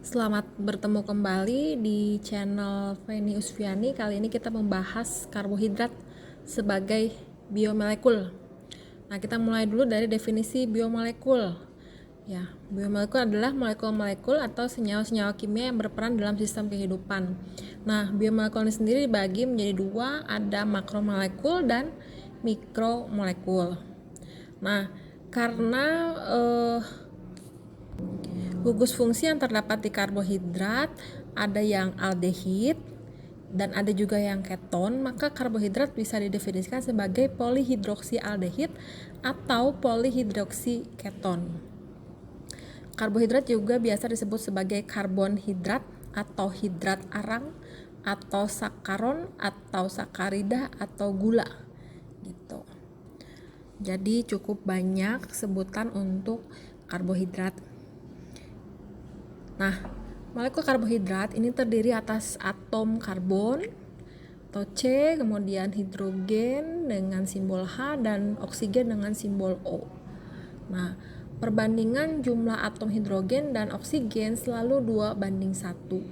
Selamat bertemu kembali di channel Feni Usfiani. Kali ini kita membahas karbohidrat sebagai biomolekul. Nah, kita mulai dulu dari definisi biomolekul. Ya, biomolekul adalah molekul-molekul atau senyawa-senyawa kimia yang berperan dalam sistem kehidupan. Nah, biomolekul ini sendiri dibagi menjadi dua, ada makromolekul dan mikromolekul. Nah, karena gugus fungsi yang terdapat di karbohidrat ada yang aldehid dan ada juga yang keton, maka karbohidrat bisa didefinisikan sebagai polihidroksialdehid atau polihidroksiketon. Karbohidrat juga biasa disebut sebagai karbonhidrat atau hidrat arang atau sakaron atau sakarida atau gula gitu. Jadi cukup banyak sebutan untuk karbohidrat. Nah, molekul karbohidrat ini terdiri atas atom karbon atau C, kemudian hidrogen dengan simbol H dan oksigen dengan simbol O. Nah, perbandingan jumlah atom hidrogen dan oksigen selalu 2:1.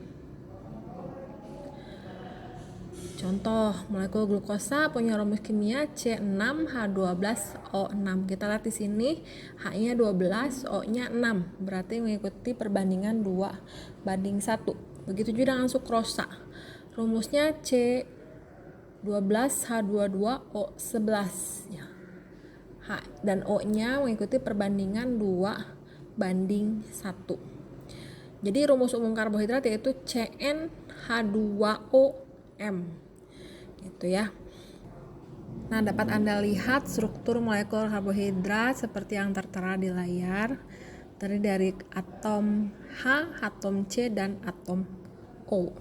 Contoh, molekul glukosa punya rumus kimia C6H12O6. Kita lihat di sini H-nya 12, O-nya 6. Berarti mengikuti perbandingan 2:1. Begitu juga dengan sukrosa. Rumusnya C12H22O11 ya. H dan O-nya mengikuti perbandingan 2:1. Jadi rumus umum karbohidrat yaitu CnH2OM. Gitu ya. Nah, dapat Anda lihat struktur molekul karbohidrat seperti yang tertera di layar. Terdiri dari atom H, atom C, dan atom O.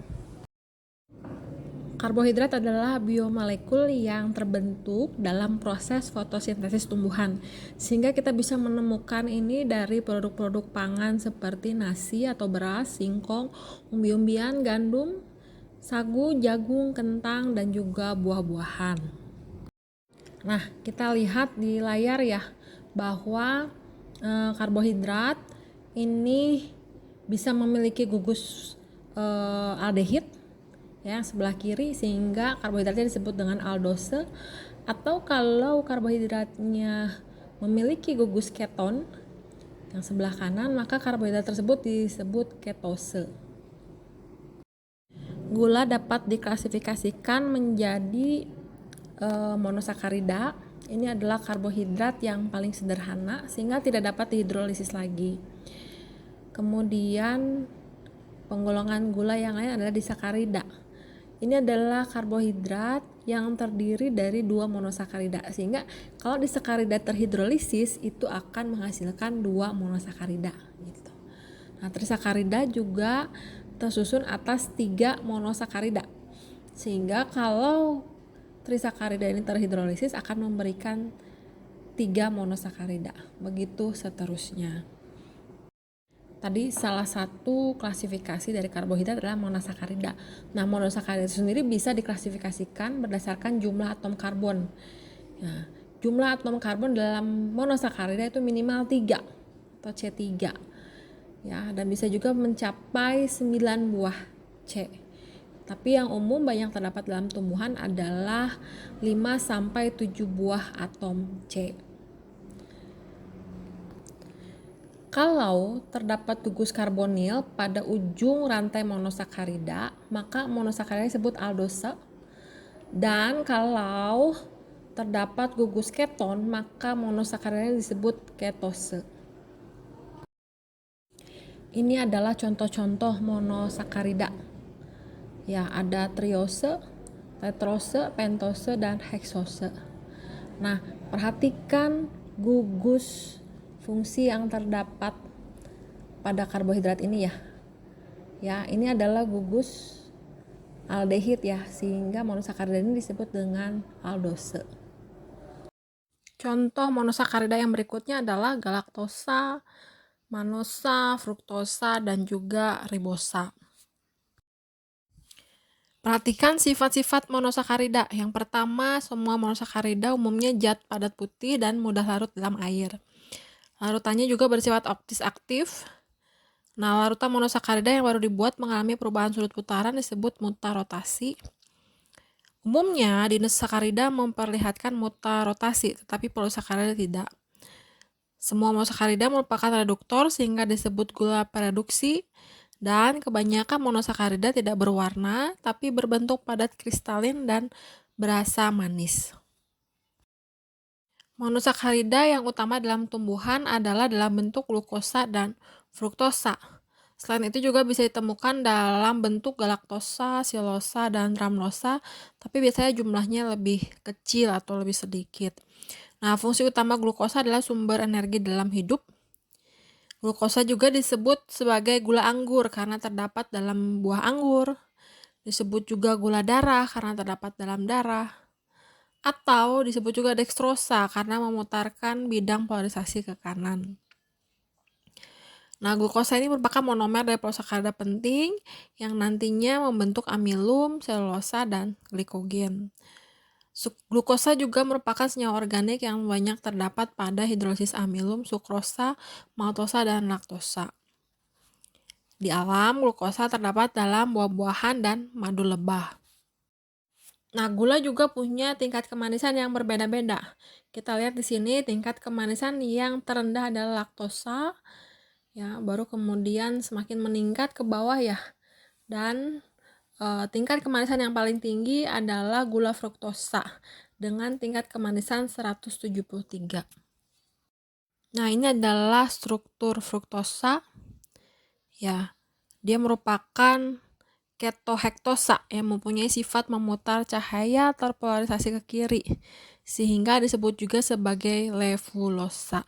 Karbohidrat adalah biomolekul yang terbentuk dalam proses fotosintesis tumbuhan, sehingga kita bisa menemukan ini dari produk-produk pangan seperti nasi atau beras, singkong, umbi-umbian, gandum, sagu, jagung, kentang, dan juga buah-buahan. Nah, kita lihat di layar ya bahwa karbohidrat ini bisa memiliki gugus aldehid ya sebelah kiri, sehingga karbohidratnya disebut dengan aldose, atau kalau karbohidratnya memiliki gugus keton yang sebelah kanan, maka karbohidrat tersebut disebut ketose. Gula dapat diklasifikasikan menjadi monosakarida. Ini adalah karbohidrat yang paling sederhana sehingga tidak dapat dihidrolisis lagi. Kemudian penggolongan gula yang lain adalah disakarida. Ini adalah karbohidrat yang terdiri dari dua monosakarida, sehingga kalau disakarida terhidrolisis itu akan menghasilkan dua monosakarida gitu. Nah, trisakarida juga tersusun atas 3 monosakarida, sehingga kalau trisakarida ini terhidrolisis akan memberikan 3 monosakarida, begitu seterusnya. Tadi salah satu klasifikasi dari karbohidrat adalah monosakarida. Nah, monosakarida itu sendiri bisa diklasifikasikan berdasarkan jumlah atom karbon. Nah, jumlah atom karbon dalam monosakarida itu minimal 3 atau C3. Ya, dan bisa juga mencapai 9 buah C. Tapi yang umum banyak terdapat dalam tumbuhan adalah 5-7 buah atom C. Kalau terdapat gugus karbonil pada ujung rantai monosakarida, maka monosakarida disebut aldose. Dan kalau terdapat gugus keton, maka monosakarida disebut ketose. Ini adalah contoh-contoh monosakarida. Ya, ada triose, tetrose, pentose, dan heksose. Nah, perhatikan gugus fungsi yang terdapat pada karbohidrat ini ya. Ya, ini adalah gugus aldehid ya, sehingga monosakarida ini disebut dengan aldose. Contoh monosakarida yang berikutnya adalah galaktosa, manosa, fruktosa, dan juga ribosa. Perhatikan sifat-sifat monosakarida. Yang pertama, semua monosakarida umumnya zat padat putih dan mudah larut dalam air. Larutannya juga bersifat optis aktif. Nah, larutan monosakarida yang baru dibuat mengalami perubahan sudut putaran disebut mutar rotasi. Umumnya, disakarida memperlihatkan mutar rotasi, tetapi polisakarida tidak. Semua monosakarida merupakan reduktor sehingga disebut gula pereduksi, dan kebanyakan monosakarida tidak berwarna, tapi berbentuk padat kristalin dan berasa manis. Monosakarida yang utama dalam tumbuhan adalah dalam bentuk glukosa dan fruktosa. Selain itu juga bisa ditemukan dalam bentuk galaktosa, silosa, dan ramnosa, tapi biasanya jumlahnya lebih kecil atau lebih sedikit. Nah, fungsi utama glukosa adalah sumber energi dalam hidup. Glukosa juga disebut sebagai gula anggur karena terdapat dalam buah anggur. Disebut juga gula darah karena terdapat dalam darah. Atau disebut juga dekstrosa karena memutarkan bidang polarisasi ke kanan. Nah, glukosa ini merupakan monomer dari polisakarida penting yang nantinya membentuk amilum, selulosa, dan glikogen. Glukosa juga merupakan senyawa organik yang banyak terdapat pada hidrolisis amilum, sukrosa, maltosa, dan laktosa. Di alam, glukosa terdapat dalam buah-buahan dan madu lebah. Nah, gula juga punya tingkat kemanisan yang berbeda-beda. Kita lihat di sini tingkat kemanisan yang terendah adalah laktosa, ya, baru kemudian semakin meningkat ke bawah ya. Dan tingkat kemanisan yang paling tinggi adalah gula fruktosa dengan tingkat kemanisan 173. Nah, ini adalah struktur fruktosa. Ya, dia merupakan ketohektosa yang mempunyai sifat memutar cahaya terpolarisasi ke kiri, sehingga disebut juga sebagai levulosa.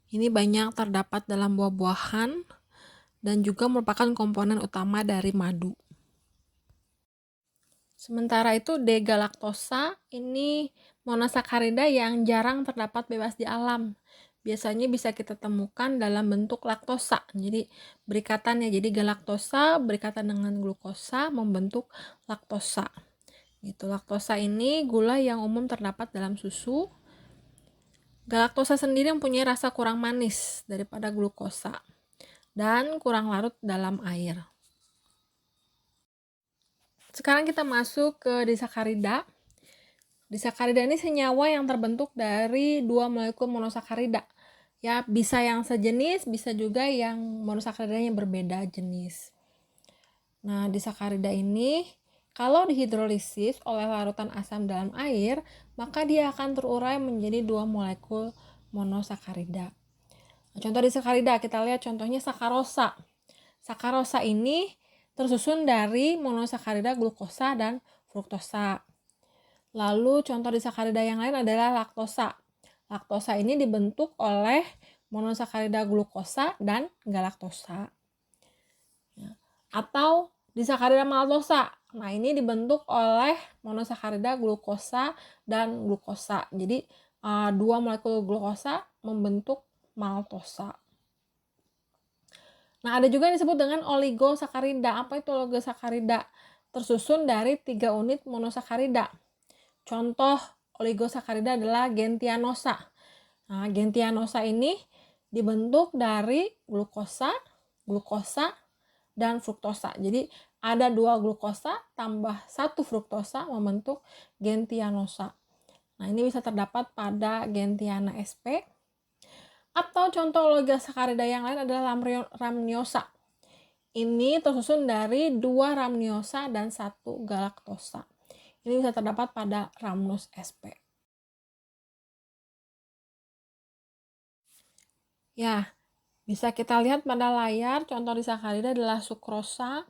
Ini banyak terdapat dalam buah-buahan dan juga merupakan komponen utama dari madu. Sementara itu D-galaktosa ini monosakarida yang jarang terdapat bebas di alam. Biasanya bisa kita temukan dalam bentuk laktosa. Jadi berikatannya, jadi galaktosa berikatan dengan glukosa membentuk laktosa. Gitu. Laktosa ini gula yang umum terdapat dalam susu. Galaktosa sendiri mempunyai rasa kurang manis daripada glukosa dan kurang larut dalam air. Sekarang kita masuk ke disakarida. Disakarida ini senyawa yang terbentuk dari dua molekul monosakarida. Ya, bisa yang sejenis, bisa juga yang monosakarida yang berbeda jenis. Nah, disakarida ini kalau dihidrolisis oleh larutan asam dalam air, maka dia akan terurai menjadi dua molekul monosakarida. Nah, contoh disakarida, kita lihat contohnya sakarosa. Sakarosa ini tersusun dari monosakarida glukosa dan fruktosa. Lalu contoh disakarida yang lain adalah laktosa. Laktosa ini dibentuk oleh monosakarida glukosa dan galaktosa. Atau disakarida maltosa. Nah, ini dibentuk oleh monosakarida glukosa dan glukosa. Jadi dua molekul glukosa membentuk maltosa. Nah, ada juga yang disebut dengan oligosakarida. Apa itu oligosakarida? Tersusun dari 3 unit monosakarida. Contoh oligosakarida adalah gentianosa. Nah, gentianosa ini dibentuk dari glukosa, dan fruktosa. Jadi ada 2 glukosa tambah 1 fruktosa membentuk gentianosa. Nah, ini bisa terdapat pada Gentiana sp. Atau contoh oligosakarida yang lain adalah ramniosa. Ini tersusun dari 2 ramniosa dan 1 galaktosa. Ini bisa terdapat pada Rhamnus sp. Ya, bisa kita lihat pada layar contoh disakarida adalah sukrosa.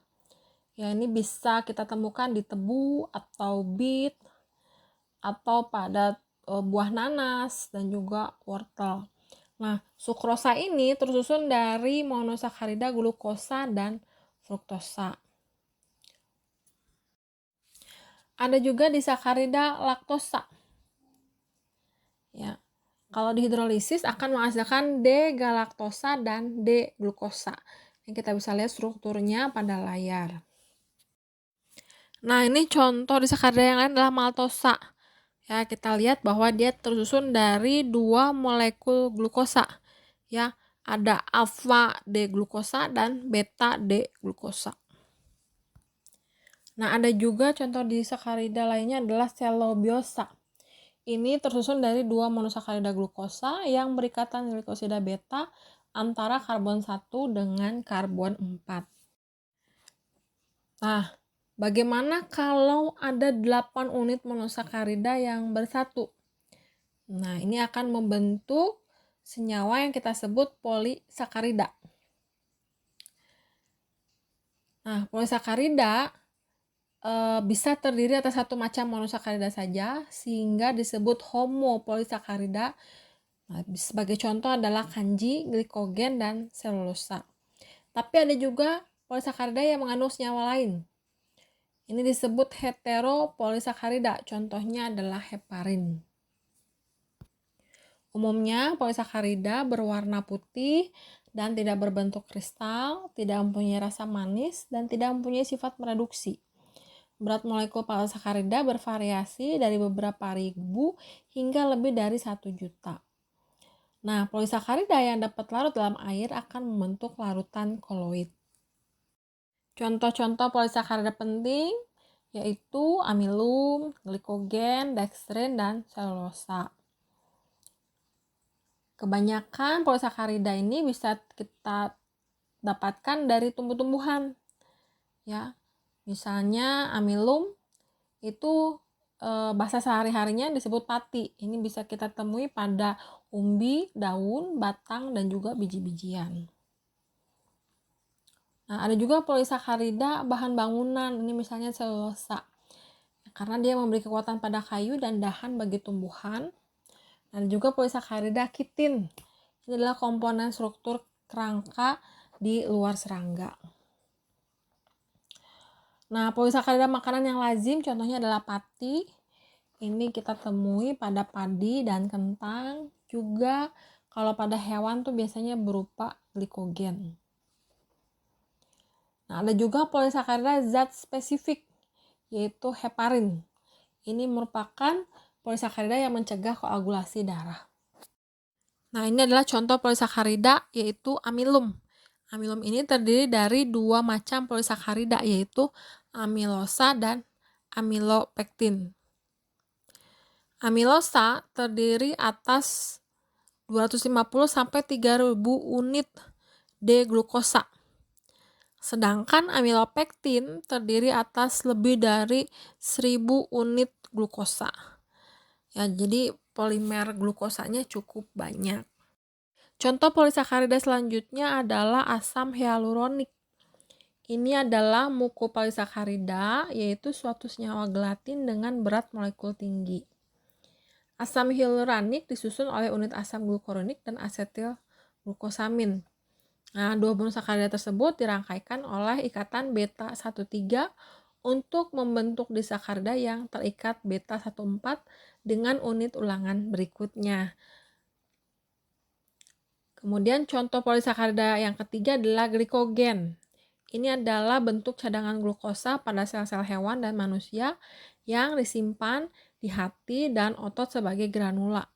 Ya, ini bisa kita temukan di tebu atau bit atau pada buah nanas dan juga wortel. Nah, sukrosa ini tersusun dari monosakarida glukosa dan fruktosa. Ada juga disakarida laktosa. Ya, kalau dihidrolisis akan menghasilkan D-galaktosa dan D-glukosa. Yang kita bisa lihat strukturnya pada layar. Nah, ini contoh disakarida yang lain adalah maltosa. Ya, kita lihat bahwa dia tersusun dari 2 molekul glukosa. Ya, ada alfa D-glukosa dan beta D-glukosa. Nah, ada juga contoh disakarida lainnya adalah selobiosa. Ini tersusun dari 2 monosakarida glukosa yang berikatan glikosida beta antara karbon 1 dengan karbon 4. Nah, bagaimana kalau ada 8 unit monosakarida yang bersatu? Nah, ini akan membentuk senyawa yang kita sebut polisakarida. Nah, polisakarida bisa terdiri atas satu macam monosakarida saja, sehingga disebut homopolisakarida. Nah, sebagai contoh adalah kanji, glikogen, dan selulosa. Tapi ada juga polisakarida yang mengandung senyawa lain. Ini disebut heteropolisakarida, contohnya adalah heparin. Umumnya polisakarida berwarna putih dan tidak berbentuk kristal, tidak mempunyai rasa manis, dan tidak mempunyai sifat mereduksi. Berat molekul polisakarida bervariasi dari beberapa ribu hingga lebih dari 1 juta. Nah, polisakarida yang dapat larut dalam air akan membentuk larutan koloid. Contoh-contoh polisakarida penting yaitu amilum, glikogen, dextrin, dan selulosa. Kebanyakan polisakarida ini bisa kita dapatkan dari tumbuh-tumbuhan. Ya, misalnya amilum itu bahasa sehari-harinya disebut pati. Ini bisa kita temui pada umbi, daun, batang, dan juga biji-bijian. Nah, ada juga polisakarida bahan bangunan. Ini misalnya selulosa. Karena dia memberi kekuatan pada kayu dan dahan bagi tumbuhan. Dan juga polisakarida kitin. Ini adalah komponen struktur kerangka di luar serangga. Nah, polisakarida makanan yang lazim contohnya adalah pati. Ini kita temui pada padi dan kentang. Juga kalau pada hewan tuh biasanya berupa glikogen. Nah, ada juga polisakarida zat spesifik yaitu heparin. Ini merupakan polisakarida yang mencegah koagulasi darah. Nah, ini adalah contoh polisakarida yaitu amilum. Amilum ini terdiri dari 2 macam polisakarida yaitu amilosa dan amilopektin. Amilosa terdiri atas 250 sampai 3000 unit D-glukosa. Sedangkan amilopektin terdiri atas lebih dari 1000 unit glukosa. Ya, jadi polimer glukosanya cukup banyak. Contoh polisakarida selanjutnya adalah asam hyaluronik. Ini adalah mukopolisakarida, yaitu suatu senyawa gelatin dengan berat molekul tinggi. Asam hyaluronik disusun oleh unit asam glukuronik dan asetil glukosamin. Nah, 2 monosakarida tersebut dirangkaikan oleh ikatan beta 13 untuk membentuk disakarida yang terikat beta 14 dengan unit ulangan berikutnya. Kemudian contoh polisakarida yang ketiga adalah glikogen. Ini adalah bentuk cadangan glukosa pada sel-sel hewan dan manusia yang disimpan di hati dan otot sebagai granula.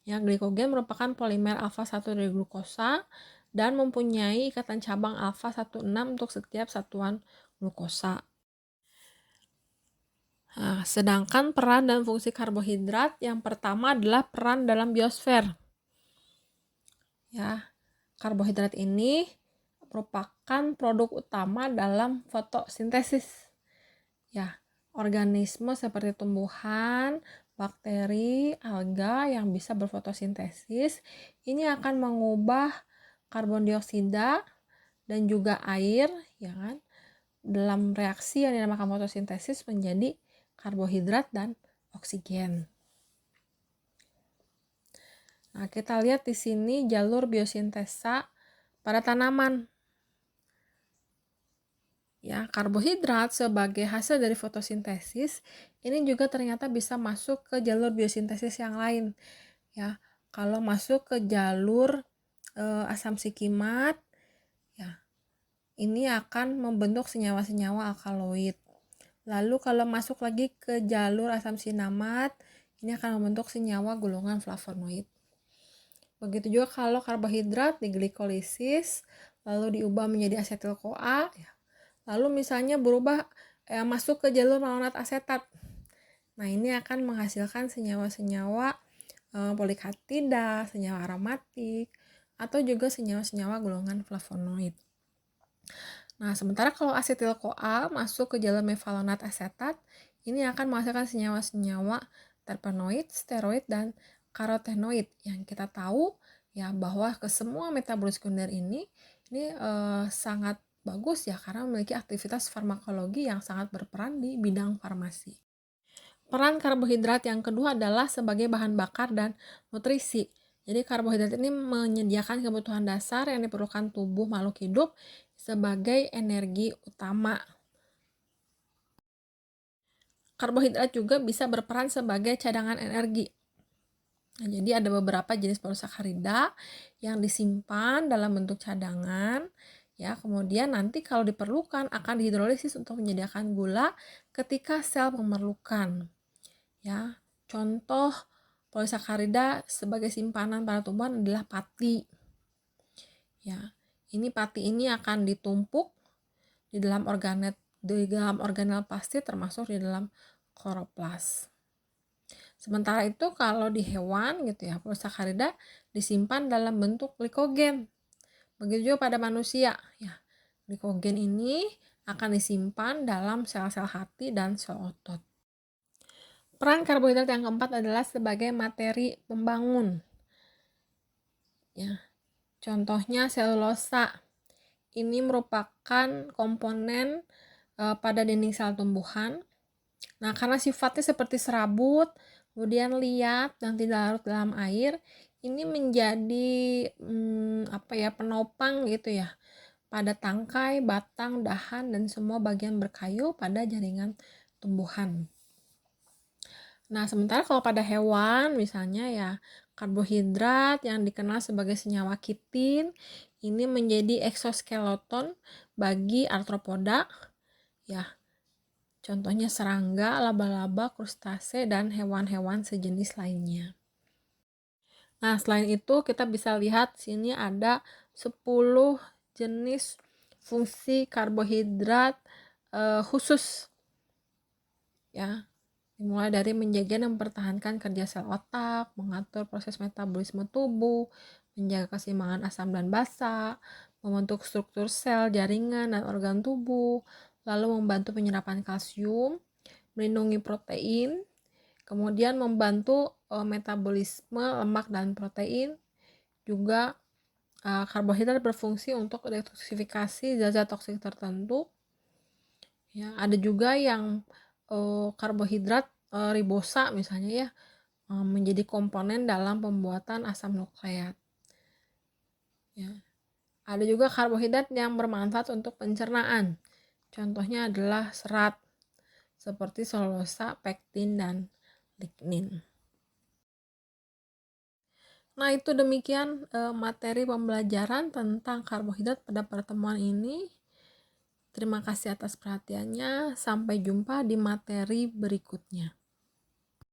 Ya, glikogen merupakan polimer alfa-1 dari glukosa dan mempunyai ikatan cabang alfa-16 untuk setiap satuan glukosa. Nah, sedangkan peran dan fungsi karbohidrat yang pertama adalah peran dalam biosfer. Ya, karbohidrat ini merupakan produk utama dalam fotosintesis. Ya, organisme seperti tumbuhan, bakteri, alga yang bisa berfotosintesis ini akan mengubah karbon dioksida dan juga air, ya kan, dalam reaksi yang dinamakan fotosintesis menjadi karbohidrat dan oksigen. Nah, kita lihat di sini jalur biosintesa pada tanaman. Ya, karbohidrat sebagai hasil dari fotosintesis ini juga ternyata bisa masuk ke jalur biosintesis yang lain. Ya, kalau masuk ke jalur asam sikimat, ya, ini akan membentuk senyawa-senyawa alkaloid. Lalu kalau masuk lagi ke jalur asam sinamat, ini akan membentuk senyawa golongan flavonoid. Begitu juga kalau karbohidrat diglikolisis, lalu diubah menjadi asetil-CoA, ya. Lalu misalnya berubah masuk ke jalur malonat asetat. Nah, ini akan menghasilkan senyawa-senyawa polikarbida, senyawa aromatik, atau juga senyawa-senyawa golongan flavonoid. Nah, sementara kalau asetil-CoA masuk ke jalur mevalonat asetat, ini akan menghasilkan senyawa-senyawa terpenoid, steroid, dan karotenoid yang kita tahu ya bahwa ke semua metabolit sekunder ini sangat bagus ya karena memiliki aktivitas farmakologi yang sangat berperan di bidang farmasi. Peran karbohidrat yang kedua adalah sebagai bahan bakar dan nutrisi. Jadi karbohidrat ini menyediakan kebutuhan dasar yang diperlukan tubuh makhluk hidup sebagai energi utama. Karbohidrat juga bisa berperan sebagai cadangan energi. Nah, jadi ada beberapa jenis polisakarida yang disimpan dalam bentuk cadangan, ya. Kemudian nanti kalau diperlukan akan dihidrolisis untuk menyediakan gula ketika sel memerlukan. Ya, contoh polisakarida sebagai simpanan pada tumbuhan adalah pati. Ya, pati ini akan ditumpuk di dalam organel plastik termasuk di dalam kloroplas. Sementara itu kalau di hewan gitu ya, polisakarida disimpan dalam bentuk glikogen. Begitu juga pada manusia ya. Glikogen ini akan disimpan dalam sel-sel hati dan sel otot. Peran karbohidrat yang keempat adalah sebagai materi pembangun. Ya. Contohnya selulosa. Ini merupakan komponen pada dinding sel tumbuhan. Nah, karena sifatnya seperti serabut, kemudian liat dan tidak larut dalam air, ini menjadi penopang gitu ya pada tangkai, batang, dahan, dan semua bagian berkayu pada jaringan tumbuhan. Nah, sementara kalau pada hewan misalnya ya karbohidrat yang dikenal sebagai senyawa kitin ini menjadi eksoskeleton bagi arthropoda ya. Contohnya serangga, laba-laba, krustase, dan hewan-hewan sejenis lainnya. Nah, selain itu kita bisa lihat sini ada 10 jenis fungsi karbohidrat khusus. Ya, dimulai dari menjaga dan mempertahankan kerja sel otak, mengatur proses metabolisme tubuh, menjaga keseimbangan asam dan basa, membentuk struktur sel, jaringan, dan organ tubuh, lalu membantu penyerapan kalsium, melindungi protein, kemudian membantu metabolisme lemak dan protein, juga karbohidrat berfungsi untuk detoksifikasi zat-zat toksik tertentu. Ya, ada juga yang karbohidrat ribosa misalnya ya menjadi komponen dalam pembuatan asam nukleat. Ya. Ada juga karbohidrat yang bermanfaat untuk pencernaan. Contohnya adalah serat seperti selulosa, pektin, dan lignin. Nah, itu demikian materi pembelajaran tentang karbohidrat pada pertemuan ini. Terima kasih atas perhatiannya. Sampai jumpa di materi berikutnya.